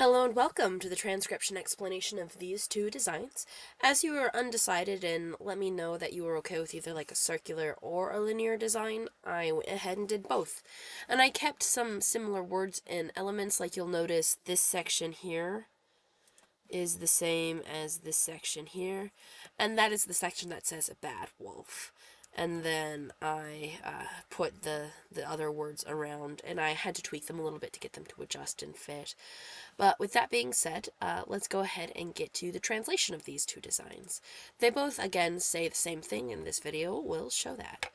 Hello and welcome to the transcription explanation of these two designs. As you are undecided and let me know that you were okay with either like a circular or a linear design, I went ahead and did both. And I kept some similar words and elements, like you'll notice this section here is the same as this section here, and that is the section that says a bad wolf. And then I put the other words around, and I had to tweak them a little bit to get them to adjust and fit. But with that being said, let's go ahead and get to the translation of these two designs. They both, again, say the same thing, and this video will show that.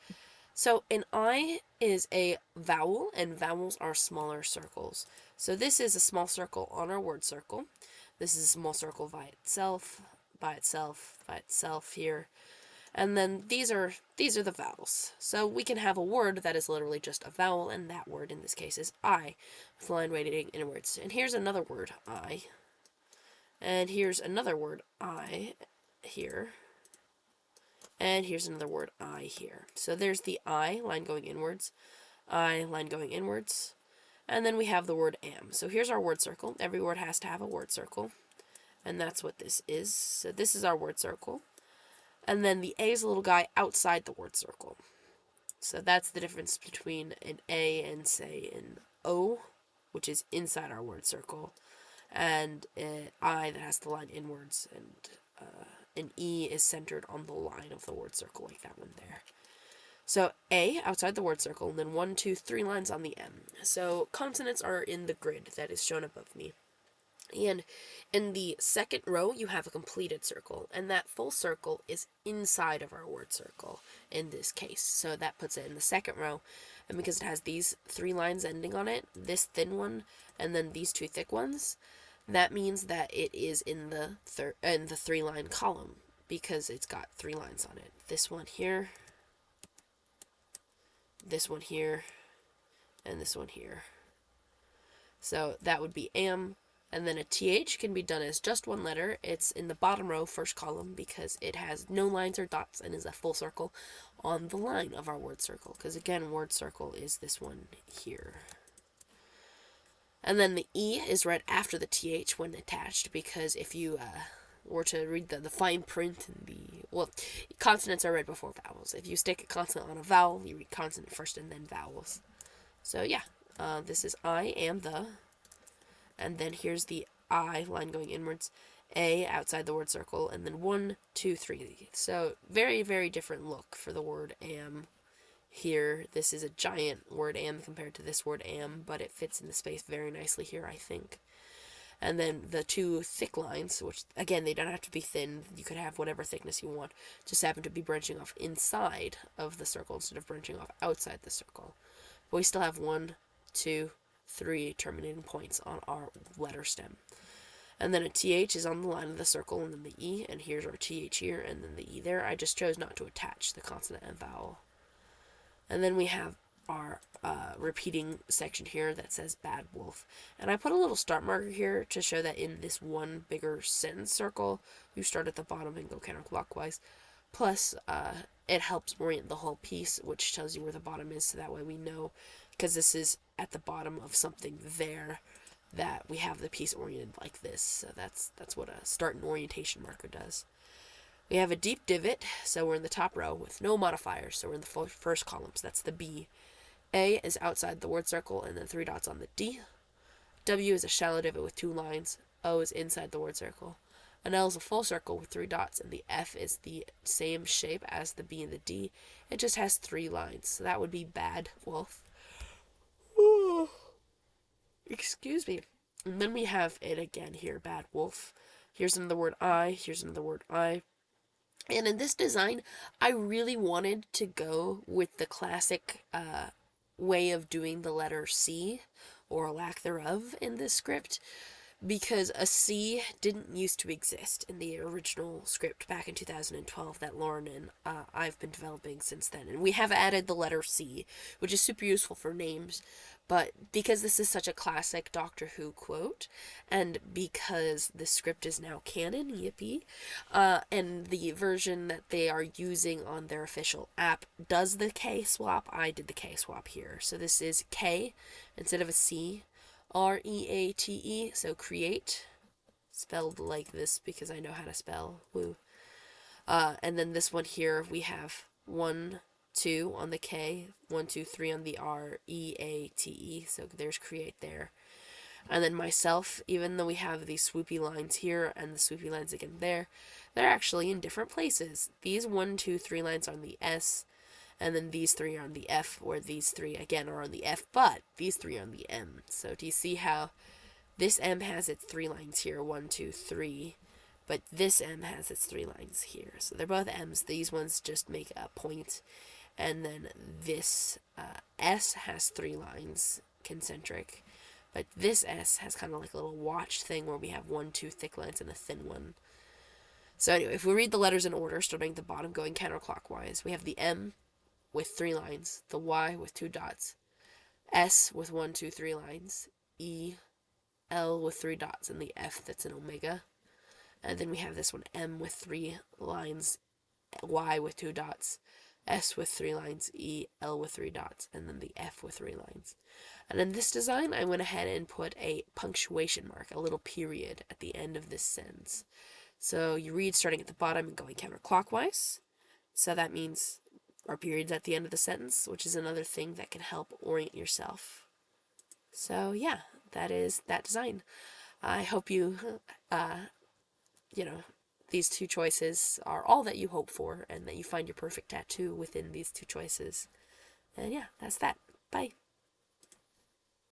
So an I is a vowel, and vowels are smaller circles. So this is a small circle on our word circle. This is a small circle by itself, by itself, by itself here. And then these are the vowels. So we can have a word that is literally just a vowel, and that word in this case is I, with the line weighting inwards. And here's another word, I. And here's another word, I, here. And here's another word, I, here. So there's the I, line going inwards, I, line going inwards. And then we have the word am. So here's our word circle. Every word has to have a word circle. And that's what this is. So this is our word circle. And then the A is a little guy outside the word circle. So that's the difference between an A and, say, an O, which is inside our word circle, and an I that has the line inwards, and an E is centered on the line of the word circle, like that one there. So A, outside the word circle, and then 1, 2, 3 lines on the M. So consonants are in the grid that is shown above me. And in the second row, you have a completed circle, and that full circle is inside of our word circle in this case. So that puts it in the second row, and because it has these 3 lines ending on it, this thin one, and then these 2 thick ones, that means that it is in the 3-line column, because it's got 3 lines on it. This one here, this one here, and this one here. So that would be am. And then a TH can be done as just one letter. It's in the bottom row, first column, because it has no lines or dots and is a full circle on the line of our word circle. Because again, word circle is this one here. And then the E is right after the TH when attached, because if you were to read the fine print, consonants are read before vowels. If you stick a consonant on a vowel, you read consonant first and then vowels. So yeah, this is I am the. And then here's the I, line going inwards, A outside the word circle, and then 1, 2, 3. So very, very different look for the word am here. This is a giant word am compared to this word am, but it fits in the space very nicely here, I think. And then the 2 thick lines, which, again, they don't have to be thin. You could have whatever thickness you want. Just happen to be branching off inside of the circle instead of branching off outside the circle. But we still have 1, 2, 3 terminating points on our letter stem. And then a TH is on the line of the circle, and then the E, and here's our TH here, and then the E there. I just chose not to attach the consonant and vowel. And then we have our repeating section here that says bad wolf. And I put a little start marker here to show that in this one bigger sentence circle, you start at the bottom and go counterclockwise. Plus, it helps orient the whole piece, which tells you where the bottom is, so that way we know, because this is at the bottom of something there, that we have the piece oriented like this. So that's what a start and orientation marker does. We have a deep divot, so we're in the top row with no modifiers, so we're in the first column, so that's the B. A is outside the word circle, and then 3 dots on the D. W is a shallow divot with 2 lines. O is inside the word circle. An L is a full circle with 3 dots, and the F is the same shape as the B and the D. It just has 3 lines, so that would be bad wolf. Excuse me. And then we have it again here, bad wolf. Here's another word I, here's another word I. And in this design, I really wanted to go with the classic way of doing the letter C, or lack thereof, in this script, because a C didn't used to exist in the original script back in 2012 that Lauren and I've been developing since then. And we have added the letter C, which is super useful for names, but because this is such a classic Doctor Who quote, and because the script is now canon, yippee, and the version that they are using on their official app does the K swap, I did the K swap here. So this is K instead of a C, R-E-A-T-E, so create, spelled like this because I know how to spell, woo. And then this one here, we have 1, 2 on the K, 1, 2, 3 on the R-E-A-T-E, so there's create there. And then myself, even though we have these swoopy lines here and the swoopy lines again there, they're actually in different places. These 1, 2, 3 lines are on the S, and then these 3 are on the F, or these 3 again are on the F, but these 3 are on the M. So do you see how this M has its 3 lines here, 1, 2, 3, but this M has its 3 lines here. So they're both M's. These ones just make a point, and then this S has 3 lines, concentric, but this S has kind of like a little watch thing where we have 1, 2 thick lines and a thin one. So anyway, if we read the letters in order, starting at the bottom, going counterclockwise, we have the M with 3 lines, the Y with 2 dots, S with 1, 2, 3 lines, E, L with 3 dots, and the F that's an omega. And then we have this one, M with 3 lines, Y with 2 dots, S with 3 lines, E, L with 3 dots, and then the F with 3 lines. And in this design, I went ahead and put a punctuation mark, a little period, at the end of this sentence. So you read starting at the bottom and going counterclockwise. So that means our period's at the end of the sentence, which is another thing that can help orient yourself. So yeah, that is that design. I hope you, these 2 choices are all that you hope for, and that you find your perfect tattoo within these 2 choices. And yeah, that's that. Bye.